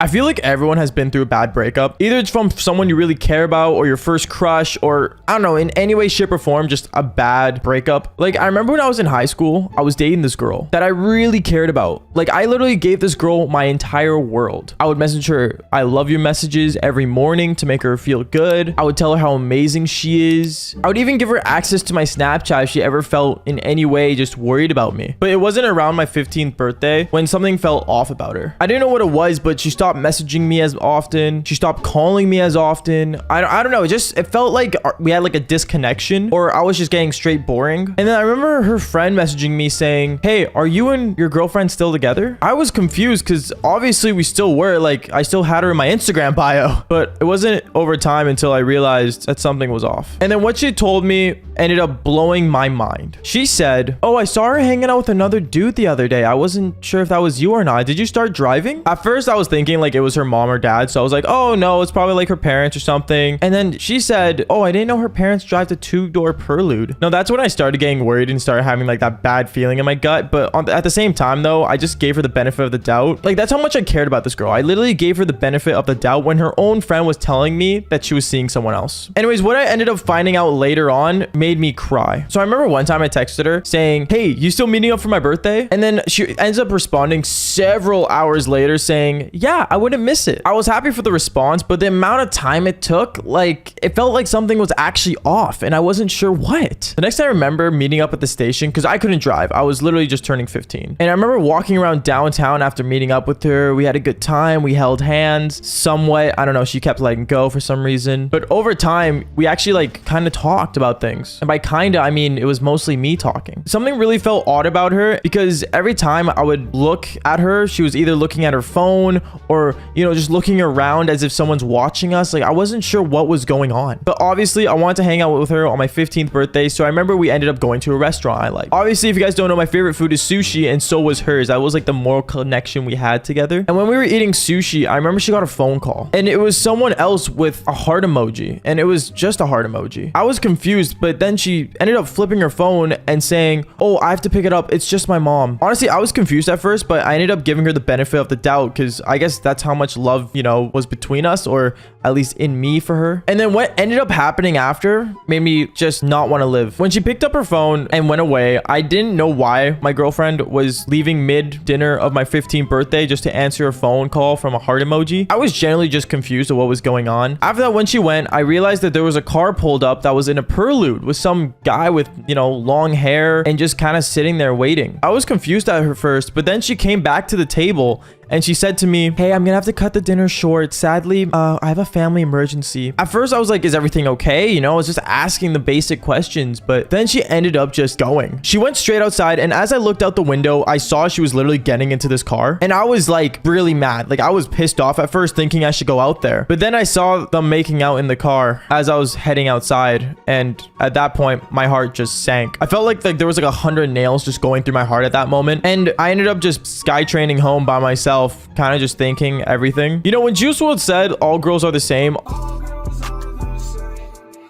I feel like everyone has been through a bad breakup. Either it's from someone you really care about or your first crush or I don't know, in any way, shape or form, just a bad breakup. Like I remember when I was in high school, I was dating this girl that I really cared about. Like I literally gave this girl my entire world. I would message her I love you messages every morning to make her feel good. I would tell her how amazing she is. I would even give her access to my Snapchat if she ever felt in any way just worried about me. But it wasn't around my 15th birthday when something felt off about her. I didn't know what it was, but she stopped messaging me as often. She stopped calling me as often. I don't know. It felt like we had like a disconnection or I was just getting straight boring. And then I remember her friend messaging me saying, hey, are you and your girlfriend still together? I was confused because obviously we still were. Like I still had her in my Instagram bio, but it wasn't over time until I realized that something was off. And then what she told me ended up blowing my mind. She said, oh, I saw her hanging out with another dude the other day. I wasn't sure if that was you or not. Did you start driving? At first I was thinking like it was her mom or dad. So I was like, oh no, it's probably like her parents or something. And then she said, oh, I didn't know her parents drive the two-door Prelude. No, that's when I started getting worried and started having like that bad feeling in my gut. But at the same time though, I just gave her the benefit of the doubt. Like that's how much I cared about this girl. I literally gave her the benefit of the doubt when her own friend was telling me that she was seeing someone else. Anyways, what I ended up finding out later on made me cry. So I remember one time I texted her saying, hey, you still meeting up for my birthday? And then she ends up responding several hours later saying, yeah, I wouldn't miss it. I was happy for the response, but the amount of time it took, like it felt like something was actually off and I wasn't sure what. The next time I remember meeting up at the station because I couldn't drive. I was literally just turning 15. And I remember walking around downtown after meeting up with her. We had a good time. We held hands somewhat. I don't know. She kept letting go for some reason. But over time, we actually like kind of talked about things. And by kind of, I mean, it was mostly me talking. Something really felt odd about her because every time I would look at her, she was either looking at her phone or, you know, just looking around as if someone's watching us. Like I wasn't sure what was going on. But obviously I wanted to hang out with her on my 15th birthday. So I remember we ended up going to a restaurant I like. Obviously, if you guys don't know, my favorite food is sushi and so was hers. That was like the moral connection we had together. And when we were eating sushi, I remember she got a phone call and it was someone else with a heart emoji and it was just a heart emoji. I was confused, but then she ended up flipping her phone and saying, oh, I have to pick it up. It's just my mom. Honestly, I was confused at first, but I ended up giving her the benefit of the doubt because I guess that's how much love, you know, was between us or at least in me for her. And then what ended up happening after made me just not want to live. When she picked up her phone and went away, I didn't know why my girlfriend was leaving mid dinner of my 15th birthday just to answer a phone call from a heart emoji. I was generally just confused at what was going on. After that, when she went, I realized that there was a car pulled up that was in a Prelude with some guy with, you know, long hair and just kind of sitting there waiting. I was confused at her first, but then she came back to the table and she said to me, hey, I'm gonna have to cut the dinner short. Sadly, I have a family emergency. At first, I was like, is everything okay? You know, I was just asking the basic questions, but then she ended up just going. She went straight outside, and as I looked out the window, I saw she was literally getting into this car, and I was like really mad. Like I was pissed off at first, thinking I should go out there. But then I saw them making out in the car as I was heading outside, and at that point, my heart just sank. I felt like there was like 100 nails just going through my heart at that moment, and I ended up just skytraining home by myself, kind of just thinking everything. You know, when Juice WRLD said all girls are the same,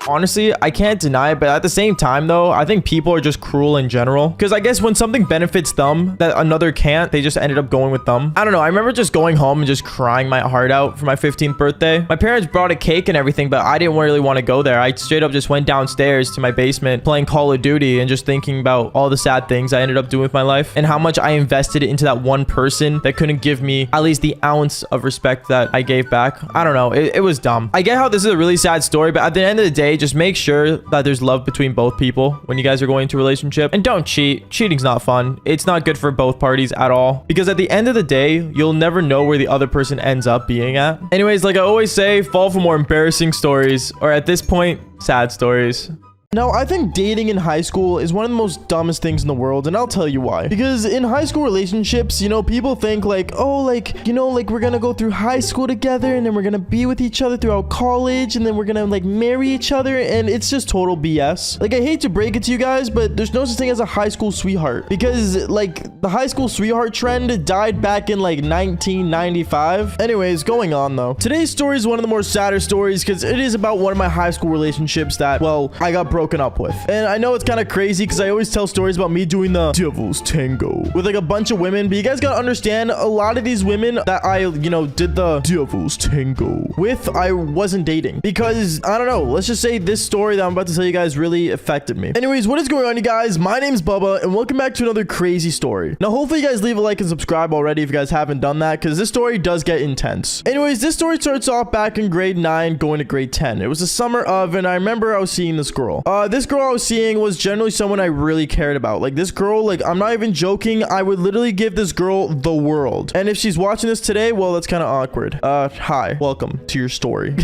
honestly, I can't deny it, but at the same time though, I think people are just cruel in general because I guess when something benefits them that another can't, they just ended up going with them. I don't know. I remember just going home and just crying my heart out for my 15th birthday. My parents brought a cake and everything, but I didn't really want to go there. I straight up just went downstairs to my basement playing Call of Duty and just thinking about all the sad things I ended up doing with my life and how much I invested into that one person that couldn't give me at least the ounce of respect that I gave back. I don't know. It was dumb. I get how this is a really sad story, but at the end of the day, just make sure that there's love between both people when you guys are going into a relationship, and don't cheat. Cheating's not fun. It's not good for both parties at all because at the end of the day, you'll never know where the other person ends up being at. Anyways, like I always say, fall for more embarrassing stories or at this point, sad stories. Now, I think dating in high school is one of the most dumbest things in the world, and I'll tell you why. Because in high school relationships, you know, people think like, oh, like, you know, like we're gonna go through high school together and then we're gonna be with each other throughout college and then we're gonna like marry each other, and it's just total BS. Like, I hate to break it to you guys, but there's no such thing as a high school sweetheart because like the high school sweetheart trend died back in like 1995. Anyways, going on though. Today's story is one of the more sadder stories because it is about one of my high school relationships that, well, I got broken broken up with. And I know it's kind of crazy because I always tell stories about me doing the devil's tango with like a bunch of women, but you guys gotta understand, a lot of these women that I, did the devil's tango with, I wasn't dating, because I don't know, let's just say this story that I'm about to tell you guys really affected me. Anyways, what is going on, you guys? My name's Bubba, and welcome back to another crazy story. Now, hopefully you guys leave a like and subscribe already if you guys haven't done that, because this story does get intense. Anyways, this story starts off back in grade 9 going to grade 10. It was the summer of, and I remember I was seeing this girl. This girl I was seeing was generally someone I really cared about. Like, this girl, like, I'm not even joking, I would literally give this girl the world. And if she's watching this today, well, that's kind of awkward. Hi, welcome to your story.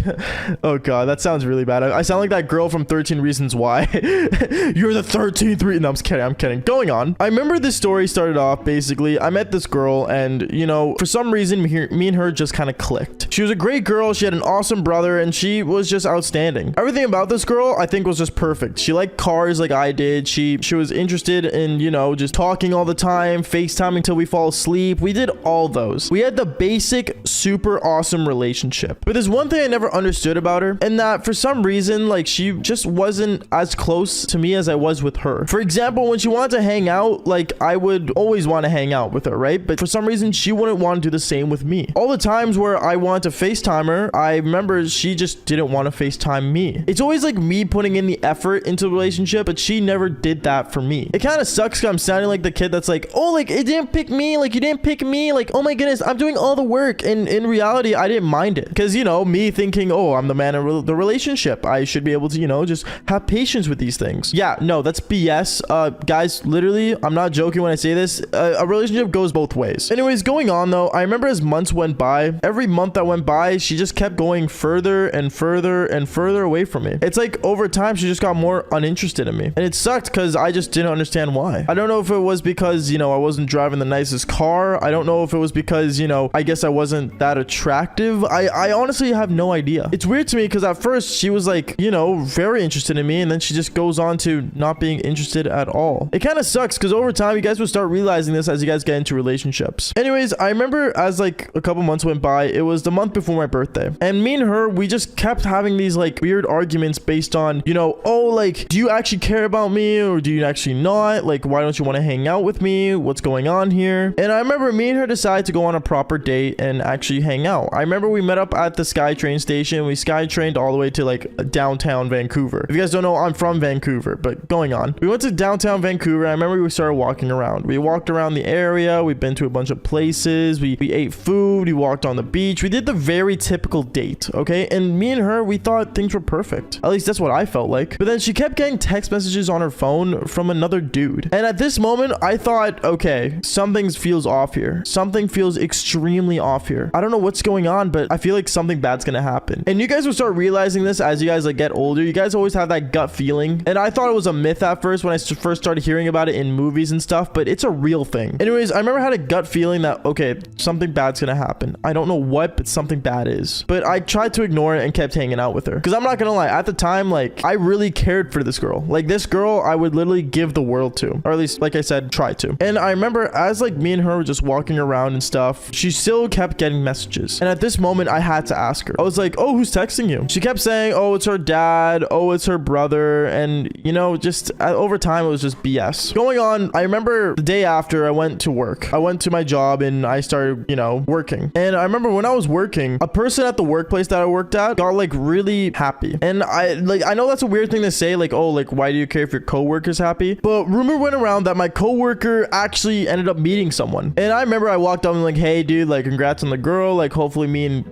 Oh god, that sounds really bad. I sound like that girl from 13 Reasons Why. You're the 13th reason. No, I'm kidding. Going on. I remember this story started off, basically, I met this girl, and, for some reason, me and her just kind of clicked. She was a great girl, she had an awesome brother, and she was just outstanding. Everything about this girl, I think, was just perfect. She liked cars like I did. She was interested in, just talking all the time, FaceTiming till we fall asleep. We did all those. We had the basic, super awesome relationship. But there's one thing I never understood about her, and that for some reason, like, she just wasn't as close to me as I was with her. For example, when she wanted to hang out, like, I would always want to hang out with her, right? But for some reason, she wouldn't want to do the same with me. All the times where I wanted to FaceTime her, I remember she just didn't want to FaceTime me. It's always like me putting in the effort into the relationship, but she never did that for me. It kind of sucks because I'm sounding like the kid that's like, oh, like, it didn't pick me, like, you didn't pick me, like, oh my goodness, I'm doing all the work. And in reality, I didn't mind it, because, me thinking, oh, I'm the man in the relationship, I should be able to, just have patience with these things. Yeah, no, that's BS. Guys, literally, I'm not joking when I say this. A relationship goes both ways. Anyways, going on though, I remember as months went by, every month that went by, she just kept going further and further and further away from me. It's like over time, she just got more uninterested in me. And it sucked because I just didn't understand why. I don't know if it was because, I wasn't driving the nicest car. I don't know if it was because, I guess I wasn't that attractive. I honestly have no idea. It's weird to me because at first she was like, very interested in me, and then she just goes on to not being interested at all. It kind of sucks because over time, you guys will start realizing this as you guys get into relationships. Anyways, I remember as like a couple months went by, it was the month before my birthday, and me and her, we just kept having these like weird arguments based on, oh, like, do you actually care about me, or do you actually not? Like, why don't you want to hang out with me? What's going on here? And I remember me and her decided to go on a proper date and actually hang out. I remember we met up at the SkyTrain station. We SkyTrained all the way to like downtown Vancouver. If you guys don't know, I'm from Vancouver, but going on. We went to downtown Vancouver. I remember we started walking around. We walked around the area. We've been to a bunch of places. We ate food. We walked on the beach. We did the very typical date, okay? And me and her, we thought things were perfect. At least that's what I felt like. But then she kept getting text messages on her phone from another dude. And at this moment, I thought, okay, something feels off here. Something feels extremely off here. I don't know what's going on, but I feel like something bad's gonna happen. And you guys will start realizing this as you guys like get older. You guys always have that gut feeling. And I thought it was a myth at first when I first started hearing about it in movies and stuff, but it's a real thing. Anyways, I remember I had a gut feeling that, okay, something bad's gonna happen. I don't know what, but something bad is. But I tried to ignore it and kept hanging out with her. Because I'm not gonna lie, at the time, like, I really cared for this girl. Like, this girl, I would literally give the world to. Or at least, like I said, try to. And I remember as like me and her were just walking around and stuff, she still kept getting messages. And at this moment, I had to ask her. I was like, oh, who's texting you? She kept saying, oh, it's her dad. Oh, it's her brother. And, just over time, it was just BS. Going on, I remember the day after I went to work. I went to my job and I started, working. And I remember when I was working, a person at the workplace that I worked at got like really happy. And I know that's a weird thing to say, like, oh, like, why do you care if your coworker's happy? But rumor went around that my coworker actually ended up meeting someone. And I remember I walked up and like, hey, dude, like, congrats on the girl. Like, hopefully me and,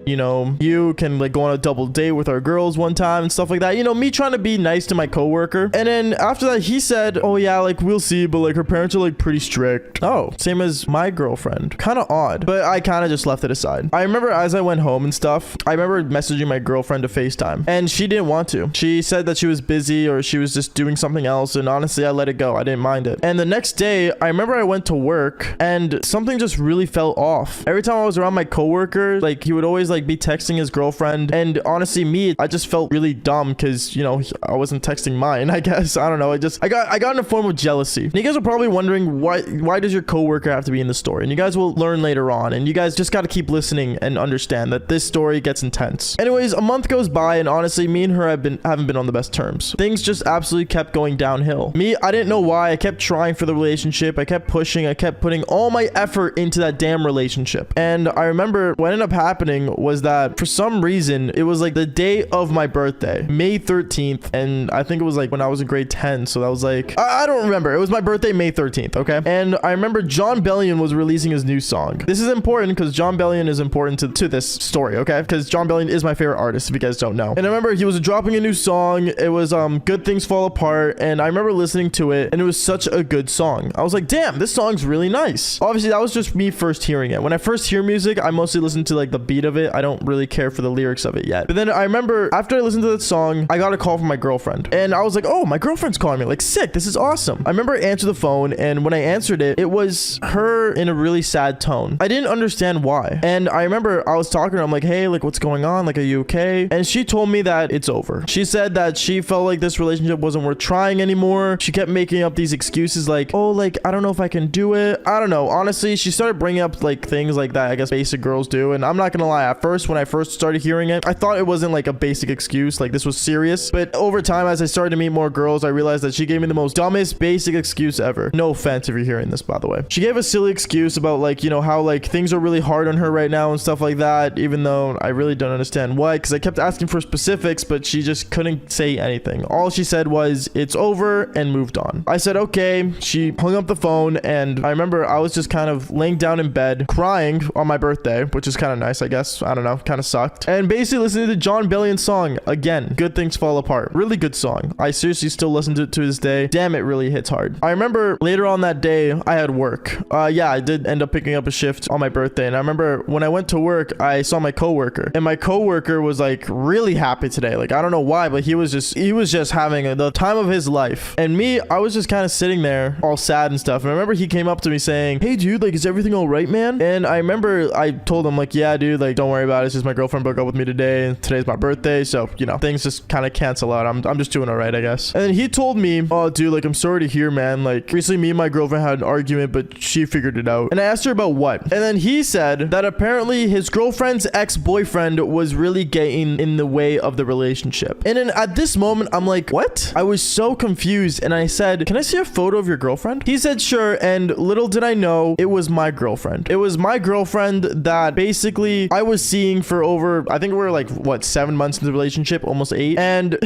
you can like go on a double date with our girls one time and stuff like that. Me trying to be nice to my coworker. And then after that, he said, oh yeah, like, we'll see, but like her parents are like pretty strict. Oh, same as my girlfriend. Kind of odd, but I kind of just left it aside. I remember as I went home and stuff, I remember messaging my girlfriend to FaceTime, and she didn't want to. She said that she was busy or she was just doing something else, and honestly, I let it go. I didn't mind it. And the next day, I remember I went to work and something just really felt off. Every time I was around my coworker, like, he would always like be texting his girlfriend, and honestly, me, I just felt really dumb because, I wasn't texting mine, I guess. I don't know. I got in a form of jealousy. And you guys are probably wondering why does your coworker have to be in the story? And you guys will learn later on, and you guys just got to keep listening and understand that this story gets intense. Anyways, a month goes by, and honestly, me and her haven't been on the best terms. things just absolutely kept going downhill. Me, I didn't know why. I kept trying for the relationship. I kept pushing. I kept putting all my effort into that damn relationship. And I remember what ended up happening was that for some reason, it was like the day of my birthday, May 13th. And I think it was like when I was in grade 10. So that was like, I don't remember. It was my birthday, May 13th. Okay. And I remember John Bellion was releasing his new song. This is important because John Bellion is important to this story. Okay. Because John Bellion is my favorite artist, if you guys don't know. And I remember he was dropping a new song. It was Good Things Fall Apart. And I remember listening to it and it was such a good song. I was like, damn, this song's really nice. Obviously, that was just me first hearing it. When I first hear music, I mostly listen to like the beat of it. I don't really care for the lyrics of it yet. But then I remember after I listened to that song, I got a call from my girlfriend. And I was like, oh, my girlfriend's calling me. Like, sick. This is awesome. I remember I answered the phone. And when I answered it, it was her in a really sad tone. I didn't understand why. And I remember I was talking to her. I'm like, hey, like, what's going on? Like, are you okay? And she told me that it's over. She said that she felt like this relationship wasn't worth trying anymore. She kept making up these excuses like, oh, like, I don't know if I can do it. I don't know. Honestly, she started bringing up like things like that I guess basic girls do. And I'm not gonna lie, at first when I first started hearing it, I thought it wasn't like a basic excuse, like this was serious. But over time, as I started to meet more girls, I realized that she gave me the most dumbest basic excuse ever. No offense if you're hearing this, by the way. She gave a silly excuse about like, you know, how like things are really hard on her right now and stuff like that, even though I really don't understand why, because I kept asking for specifics, but she just couldn't say anything. All she said was it's over and moved on. I said okay. She hung up the phone, and I remember I was just kind of laying down in bed crying on my birthday, which is kind of nice, I guess. I don't know, kind of sucked. And basically listening to John Bellion's song again, Good Things Fall Apart. Really good song. I seriously still listen to it to this day. Damn, it really hits hard. I remember later on that day I had work. Yeah, I did end up picking up a shift on my birthday, and I remember when I went to work, I saw my coworker, and my coworker was like really happy today. Like, I don't know why, but he was just having the time of his life. And me, I was just kind of sitting there all sad and stuff. And I remember he came up to me saying, hey dude, like, is everything all right, man? And I remember I told him like, yeah dude, like, don't worry about it. It's just my girlfriend broke up with me today, and today's my birthday, so you know, things just kind of cancel out. I'm just doing all right, I guess. And then he told me, oh dude, like, I'm sorry to hear, man, like recently me and my girlfriend had an argument, but she figured it out. And I asked her about what, and then he said that apparently his girlfriend's ex-boyfriend was really getting in the way of the relationship. And then at this moment, I'm like, what? I was so confused, and I said, can I see a photo of your girlfriend? He said sure, and little did I know, it was my girlfriend. It was my girlfriend that basically I was seeing for over, I think we were like, what, 7 months into the relationship, almost 8. And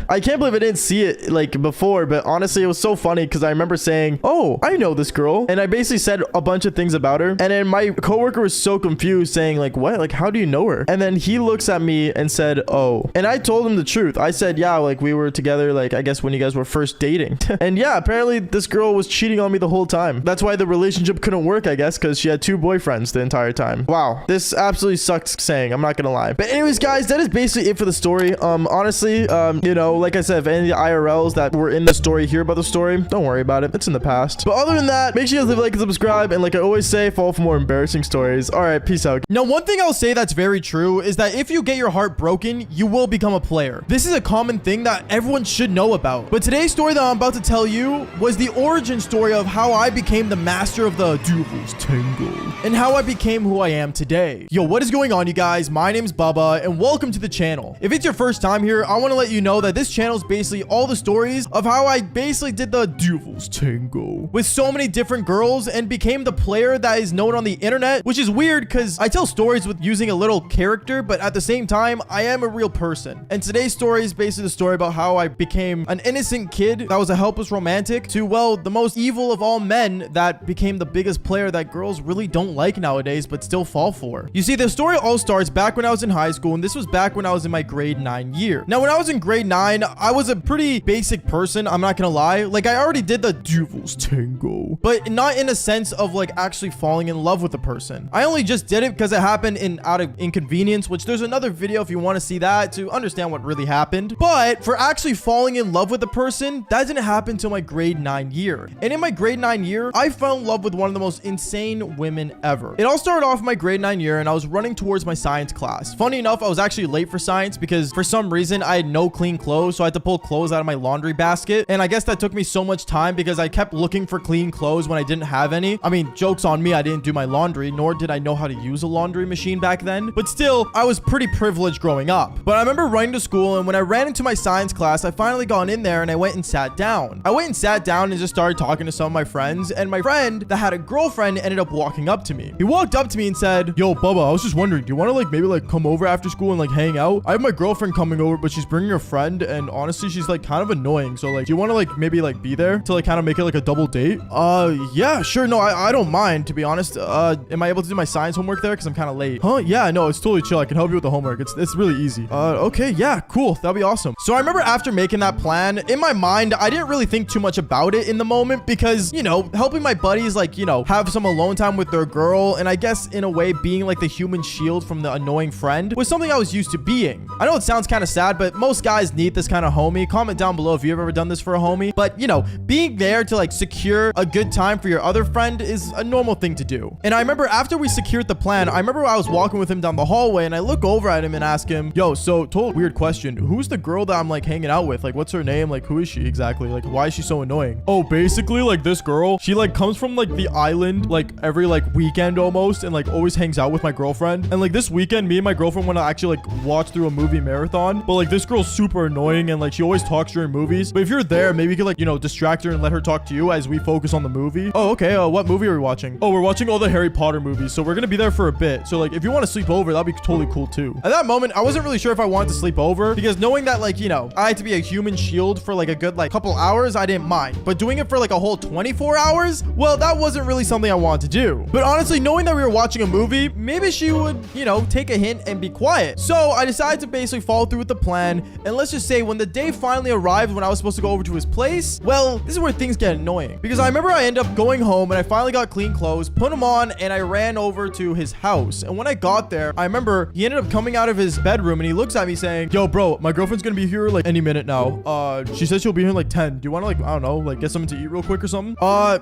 I can't believe I didn't see it like before, but honestly, it was so funny because I remember saying, oh, I know this girl. And I basically said a bunch of things about her. And then my coworker was so confused saying like, what? Like, how do you know her? And then he looks at me and said, oh. And I told him the truth. I said, yeah, like we were together, like I guess when you guys were first dating. And yeah, apparently this girl was cheating on me the whole time. That's why the relationship couldn't work, I guess, because she had 2 boyfriends the entire time. Wow, this absolutely sucks saying, I'm not gonna lie. But anyways, guys, that is basically it for the story. Honestly, you know, like I said, if any of the IRLs that were in the story hear about the story, don't worry about it. It's in the past. But other than that, make sure you guys leave a like and subscribe. And like I always say, follow for more embarrassing stories. All right, peace out. Now, one thing I'll say that's very true is that if you get your heart broken, you will become a player. This is a common thing that everyone should know about. But today's story that I'm about to tell you was the origin story of how I became the master of the Devil's Tango and how I became who I am today. Yo, what is going on, you guys? My name's Bubba and welcome to the channel. If it's your first time here, I want to let you know that this channel is basically all the stories of how I basically did the Devil's Tango with so many different girls and became the player that is known on the internet, which is weird because I tell stories with using a little character, but at the same time, I am a real person. And today's story is basically the story about how I became an innocent kid that was a helpless romantic to, well, the most evil of all men that became the biggest player that girls really don't like nowadays, but still fall for. You see, the story all starts back when I was in high school, and this was back when I was in my grade 9 year. Now, when I was in grade 9, I was a pretty basic person, I'm not gonna lie. Like, I already did the Devil's Tango, but not in a sense of like actually falling in love with a person. I only just did it because it happened out of inconvenience, which there's another video if you want to see that to understand what really happened. But for actually falling in love with a person, that didn't happen till my grade 9 year. And in my grade 9 year, I fell in love with one of the most insane women ever. It all started off in my grade 9 year, and I was running towards my science class. Funny enough, I was actually late for science because for some reason I had no clean clothes, so I had to pull clothes out of my laundry basket. And I guess that took me so much time because I kept looking for clean clothes when I didn't have any. I mean, joke's on me, I didn't do my laundry, nor did I know how to use a laundry machine back then. But still, I was pretty privileged growing up. But I remember running to school, and when I ran into my science class, class, I finally got in there and I went and sat down. I went and sat down and just started talking to some of my friends, and my friend that had a girlfriend ended up walking up to me. He walked up to me and said, "Yo, Bubba, I was just wondering, do you want to like maybe like come over after school and like hang out? I have my girlfriend coming over, but she's bringing a friend, and honestly, she's like kind of annoying. So like, do you want to like maybe like be there to like kind of make it like a double date?" Yeah, sure. No, I don't mind, to be honest. Am I able to do my science homework there? Because I'm kind of late. Huh? Yeah, no, it's totally chill. I can help you with the homework. It's really easy. Okay, yeah, cool. That'll be awesome. So I remember after making that plan, in my mind, I didn't really think too much about it in the moment because, you know, helping my buddies, like, you know, have some alone time with their girl, and I guess in a way being like the human shield from the annoying friend was something I was used to being. I know it sounds kind of sad, but most guys need this kind of homie. Comment down below if you've ever done this for a homie. But, you know, being there to like secure a good time for your other friend is a normal thing to do. And I remember after we secured the plan, I remember I was walking with him down the hallway and I look over at him and ask him, "Yo, so total weird question. Who's the girl that I'm like hanging out with? Like, what's her name? Like, who is she exactly? Like, why is she so annoying?" "Oh, basically like this girl, she like comes from like the island like every like weekend almost, and like always hangs out with my girlfriend. And like this weekend, me and my girlfriend want to actually like watch through a movie marathon, but like this girl's super annoying and like she always talks during movies. But if you're there, maybe you could like, you know, distract her and let her talk to you as we focus on the movie." "Oh, okay. What movie are we watching?" "Oh, we're watching all the Harry Potter movies, so we're gonna be there for a bit. So like if you want to sleep over, that'd be totally cool too." At that moment, I wasn't really sure if I wanted to sleep over because knowing that like, you know, I had to be a human shield for like a good like couple hours, I didn't mind. But doing it for like a whole 24 hours, well, that wasn't really something I wanted to do. But honestly, knowing that we were watching a movie, maybe she would, you know, take a hint and be quiet. So I decided to basically follow through with the plan. And let's just say when the day finally arrived when I was supposed to go over to his place, well, this is where things get annoying. Because I remember I ended up going home and I finally got clean clothes, put them on, and I ran over to his house. And when I got there, I remember he ended up coming out of his bedroom and he looks at me saying, "Yo, bro, my girlfriend's gonna be here like any minute now. She says she'll be here in like 10. Do you want to like, I don't know, like get something to eat real quick or something?"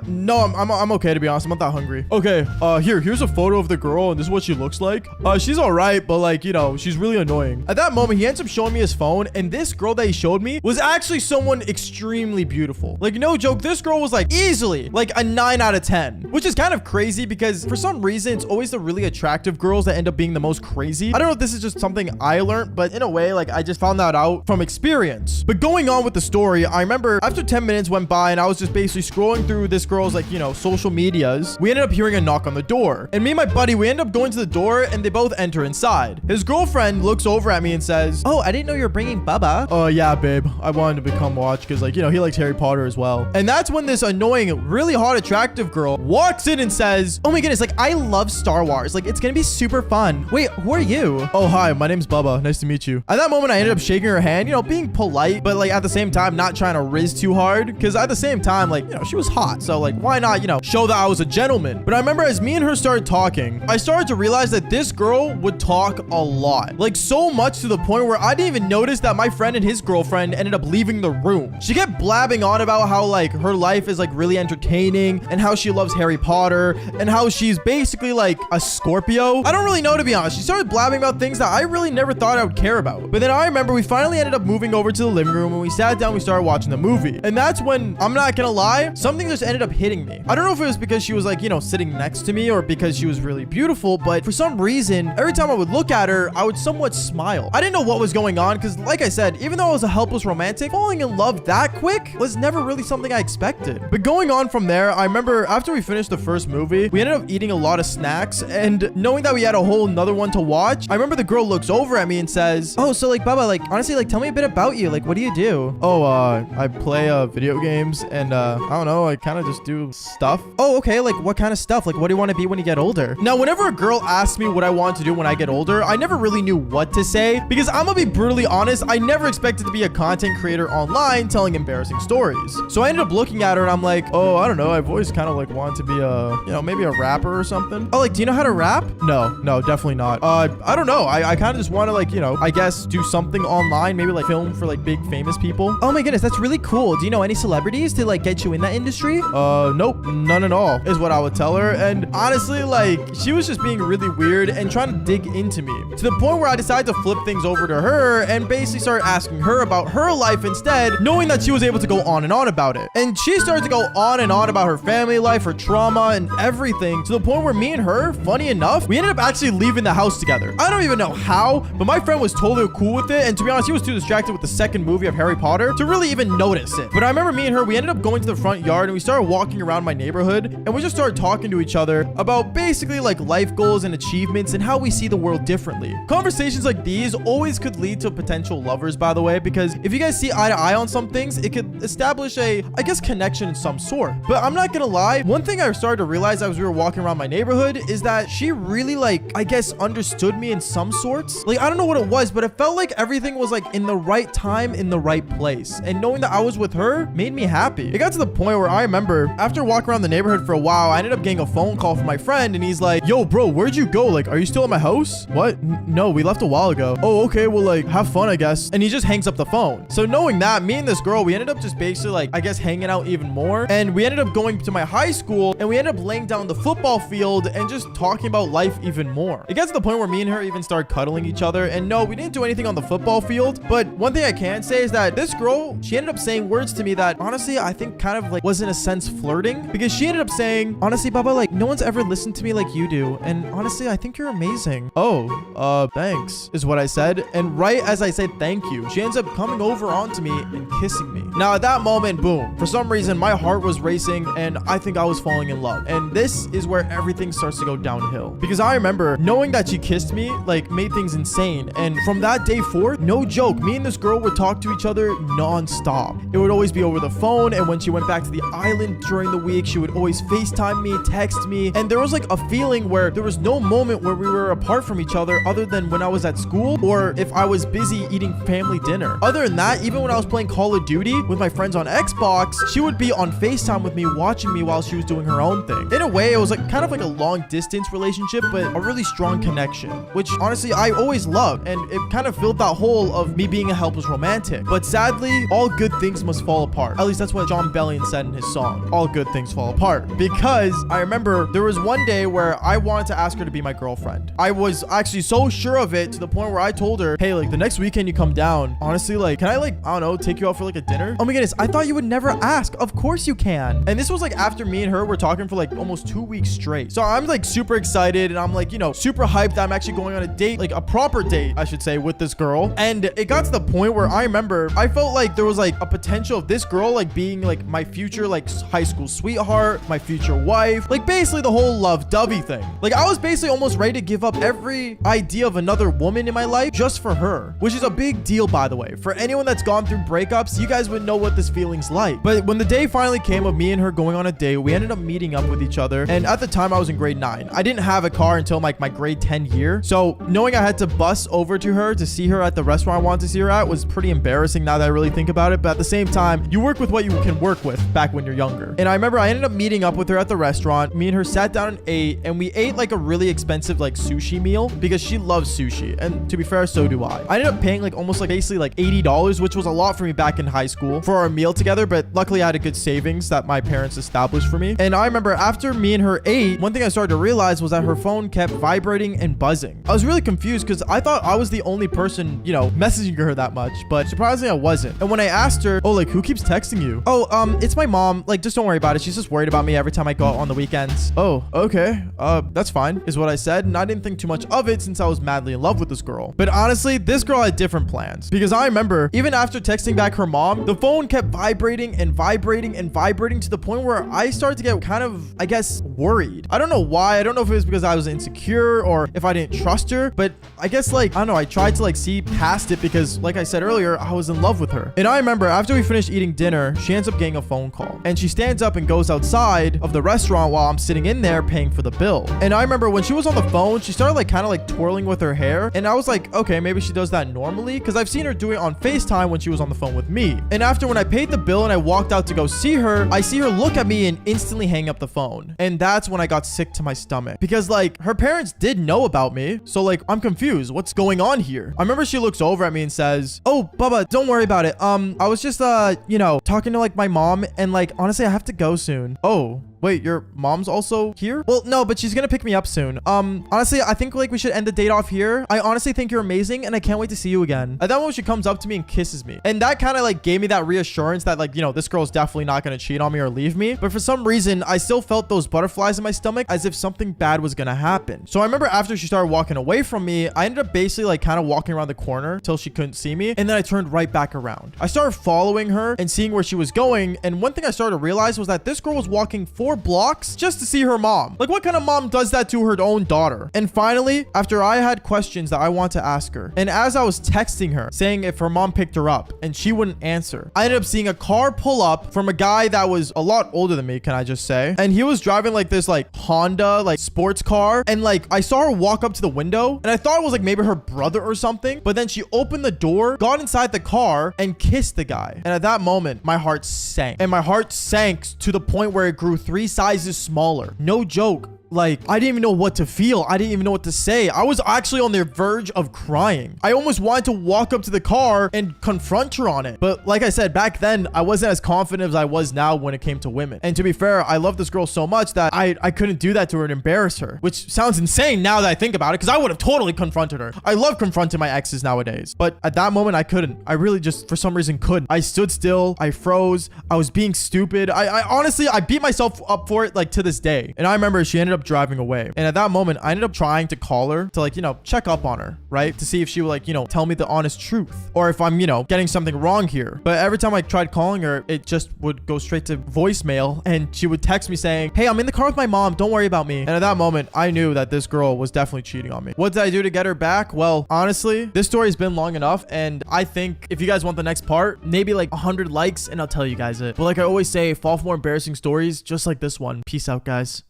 No, I'm okay, to be honest. I'm not that hungry." "Okay, here's a photo of the girl and this is what she looks like. She's all right, but like, you know, she's really annoying." At that moment, he ends up showing me his phone, and this girl that he showed me was actually someone extremely beautiful. Like, no joke, this girl was like easily like a 9 out of 10, which is kind of crazy because for some reason, it's always the really attractive girls that end up being the most crazy. I don't know if this is just something I learned, but in a way, like I just found that out from experience. But going on with the story, I remember after 10 minutes went by and I was just basically scrolling through this girl's like, you know, social medias, we ended up hearing a knock on the door. And me and my buddy, we ended up going to the door and they both enter inside. His girlfriend looks over at me and says, "Oh, I didn't know you were bringing Bubba." "Oh, yeah, babe. I wanted to become watch because like, you know, he likes Harry Potter as well." And that's when this annoying, really hot, attractive girl walks in and says, "Oh my goodness, like I love Star Wars. Like it's gonna be super fun. Wait, who are you?" "Oh, hi, my name's Bubba. Nice to meet you." At that moment, I ended up shaking her hand, you know, being polite, but like at the same time, not trying to riz too hard because at the same time, like, you know, she was hot. So like, why not, you know, show that I was a gentleman? But I remember as me and her started talking, I started to realize that this girl would talk a lot, like so much to the point where I didn't even notice that my friend and his girlfriend ended up leaving the room. She kept blabbing on about how like her life is like really entertaining and how she loves Harry Potter and how she's basically like a Scorpio. I don't really know, to be honest. She started blabbing about things that I really never thought I would care about. But then I remember we finally ended up moving over to the living room and we sat down, we started watching the movie. And that's when, I'm not gonna lie, something just ended up hitting me. I don't know if it was because she was like, you know, sitting next to me or because she was really beautiful, but for some reason, every time I would look at her, I would somewhat smile. I didn't know what was going on because like I said, even though I was a helpless romantic, falling in love that quick was never really something I expected. But going on from there, I remember after we finished the first movie, we ended up eating a lot of snacks, and knowing that we had a whole nother one to watch, I remember the girl looks over at me and says, "Oh, so like Bubba, like honestly, like tell me a bit about you. Like what do you do?" "Oh, I play video games and I don't know, I kind of just do stuff." "Oh, okay, like what kind of stuff? Like what do you want to be when you get older?" Now, whenever a girl asks me what I want to do when I get older, I never really knew what to say because I'm gonna be brutally honest, I never expected to be a content creator online telling embarrassing stories. So I ended up looking at her and I'm like, "Oh, I don't know, I've always kind of like wanted to be a, you know, maybe a rapper or something." "Oh, like do you know how to rap?" No, definitely not. I don't know. I kind of just want to like, you know, I guess do something online, maybe like film for like big famous people." "Oh my goodness, that's really cool. Do you know any celebrities to like get you in that industry?" Nope, none at all," is what I would tell her. And honestly, like she was just being really weird and trying to dig into me to the point where I decided to flip things over to her and basically start asking her about her life instead, knowing that she was able to go on and on about it. And she started to go on and on about her family life, her trauma, and everything to the point where me and her, funny enough, we ended up actually leaving the house together. I don't even know how, but my friend was totally cool with it. And to be honest, he was too distracted with the second movie of Harry Potter to really even notice it. But I remember me and her, we ended up going to the front yard and we started walking around my neighborhood and we just started talking to each other about basically like life goals and achievements and how we see the world differently. Conversations like these always could lead to potential lovers, by the way, because if you guys see eye to eye on some things, it could establish a, I guess, connection in some sort. But I'm not gonna lie, one thing I started to realize as we were walking around my neighborhood is that she really, like, I guess, understood me in some sorts. Like, I don't know what it was, but it felt like everything was like in the right time, in the right place. And knowing that I was with her made me happy. It got to the point where I remember after walking around the neighborhood for a while, I ended up getting a phone call from my friend and he's like, yo, bro, where'd you go? Like, are you still at my house? What? No, we left a while ago. Oh, okay. Well, like, have fun, I guess. And he just hangs up the phone. So knowing that, me and this girl, we ended up just basically, like, I guess, hanging out even more. And we ended up going to my high school and we ended up laying down the football field and just talking about life even more. It got to the point where me and her even started cuddling each other. And no, we didn't do anything on the football field. But one thing I can say is that this girl, she ended up saying words to me that honestly, I think kind of like was in a sense flirting, because she ended up saying, honestly, Baba, like, no one's ever listened to me like you do. And honestly, I think you're amazing. Oh, thanks, is what I said. And right as I said thank you, she ends up coming over onto me and kissing me. Now at that moment, boom, for some reason, my heart was racing and I think I was falling in love. And this is where everything starts to go downhill, because I remember knowing that she kissed me, like, made things insane. And from that day forth, no joke, me and this girl would talk to each other non-stop. It would always be over the phone. And when she went back to the island during the week, she would always FaceTime me, text me. And there was like a feeling where there was no moment where we were apart from each other other than when I was at school or if I was busy eating family dinner. Other than that, even when I was playing Call of Duty with my friends on Xbox, she would be on FaceTime with me, watching me while she was doing her own thing. In a way, it was like kind of like a long distance relationship, but a really strong connection, which honestly I always loved. And it kind of filled that hole of me being a helpless romantic. But sadly, all good things must fall apart. At least that's what John Bellion said in his song, All Good Things Fall Apart. Because I remember there was one day where I wanted to ask her to be my girlfriend. I was actually so sure of it to the point where I told her, hey, like, the next weekend you come down, honestly, like, can I, like, I don't know, take you out for like a dinner? Oh my goodness, I thought you would never ask. Of course you can. And this was like after me and her were talking for like almost 2 weeks straight. So I'm like super excited and I'm like, you know, super hyped that I'm actually going on a date, like a proper date, I should say, with this girl. And it got to the point where I remember I felt like there was like a potential of this girl like being like my future like high school sweetheart, my future wife, like basically the whole love-dovey thing. Like I was basically almost ready to give up every idea of another woman in my life just for her, which is a big deal, by the way. For anyone that's gone through breakups, you guys would know what this feeling's like. But when the day finally came of me and her going on a date, we ended up meeting up with each other. And at the time I was in grade 9. I didn't have a car until like my grade 10 year. So knowing I had to bus over to her to see her at the restaurant I wanted to see her at was pretty embarrassing now that I really think about it. But at the same time, you work with what you can work with back when you're younger. And I remember I ended up meeting up with her at the restaurant. Me and her sat down and ate, and we ate like a really expensive like sushi meal because she loves sushi. And to be fair, so do I. I ended up paying like almost like basically like $80, which was a lot for me back in high school for our meal together. But luckily I had a good savings that my parents established for me. And I remember after me and her ate, one thing I started to realize was that her phone kept vibrating and buzzing. I was really confused because I thought I was the only person, you know, messaging her that much, but surprisingly I wasn't. And when I asked her, oh, like, who keeps texting you? Oh, it's my mom. Like, just don't worry about it. She's just worried about me every time I go out on the weekends. Oh, okay. That's fine, is what I said. And I didn't think too much of it since I was madly in love with this girl. But honestly, this girl had different plans, because I remember even after texting back her mom, the phone kept vibrating and vibrating and vibrating to the point where I started to get kind of, I guess, worried. I don't know why. I don't know if it was because I was insecure or if I didn't trust her, but I guess, like, I don't know, I tried to like see past it because, like I said earlier, I was in love with her. And I remember after we finished eating dinner, she ends up getting a phone call and she stands up and goes outside of the restaurant while I'm sitting in there paying for the bill. And I remember when she was on the phone, she started like kind of like twirling with her hair. And I was like, okay, maybe she does that normally, because I've seen her do it on FaceTime when she was on the phone with me. And after when I paid the bill and I walked out to go see her, I see her look at me and instantly hang up the phone. And that's when I got sick to my stomach, because like her parents did know about me. So like, I'm confused. What's going on here? I remember she looks over at me and says, oh, Bubba, don't worry about it. I was just, you know, talking to like my mom, and like, honestly, I have to go soon. Oh, Wait, your mom's also here? Well, no, but she's gonna pick me up soon. Honestly, I think like we should end the date off here. I honestly think you're amazing and I can't wait to see you again. At that moment, she comes up to me and kisses me. And that kind of like gave me that reassurance that like, you know, this girl's definitely not gonna cheat on me or leave me. But for some reason, I still felt those butterflies in my stomach as if something bad was gonna happen. So I remember after she started walking away from me, I ended up basically like kind of walking around the corner till she couldn't see me. And then I turned right back around. I started following her and seeing where she was going. And one thing I started to realize was that this girl was walking 4 blocks just to see her mom. Like, what kind of mom does that to her own daughter? And finally, after I had questions that I want to ask her, and as I was texting her saying if her mom picked her up and she wouldn't answer, I ended up seeing a car pull up from a guy that was a lot older than me, can I just say? And he was driving like this like Honda like sports car, and like I saw her walk up to the window and I thought it was like maybe her brother or something, but then she opened the door, got inside the car, and kissed the guy. And at that moment, my heart sank. And my heart sank to the point where it grew 3 sizes smaller. No joke. Like, I didn't even know what to feel. I didn't even know what to say. I was actually on the verge of crying. I almost wanted to walk up to the car and confront her on it. But like I said, back then, I wasn't as confident as I was now when it came to women. And to be fair, I love this girl so much that I couldn't do that to her and embarrass her, which sounds insane now that I think about it, because I would have totally confronted her. I love confronting my exes nowadays. But at that moment, I couldn't. I really just, for some reason, couldn't. I stood still. I froze. I was being stupid. I honestly, I beat myself up for it, like, to this day. And I remember she ended up driving away. And at that moment, I ended up trying to call her to, like, you know, check up on her, right? To see if she would, like, you know, tell me the honest truth, or if I'm, you know, getting something wrong here. But every time I tried calling her, it just would go straight to voicemail, and she would text me saying, hey, I'm in the car with my mom. Don't worry about me. And at that moment, I knew that this girl was definitely cheating on me. What did I do to get her back? Well, honestly, this story's been long enough, and I think if you guys want the next part, maybe like 100 likes and I'll tell you guys it. But like I always say, fall for more embarrassing stories just like this one. Peace out, guys.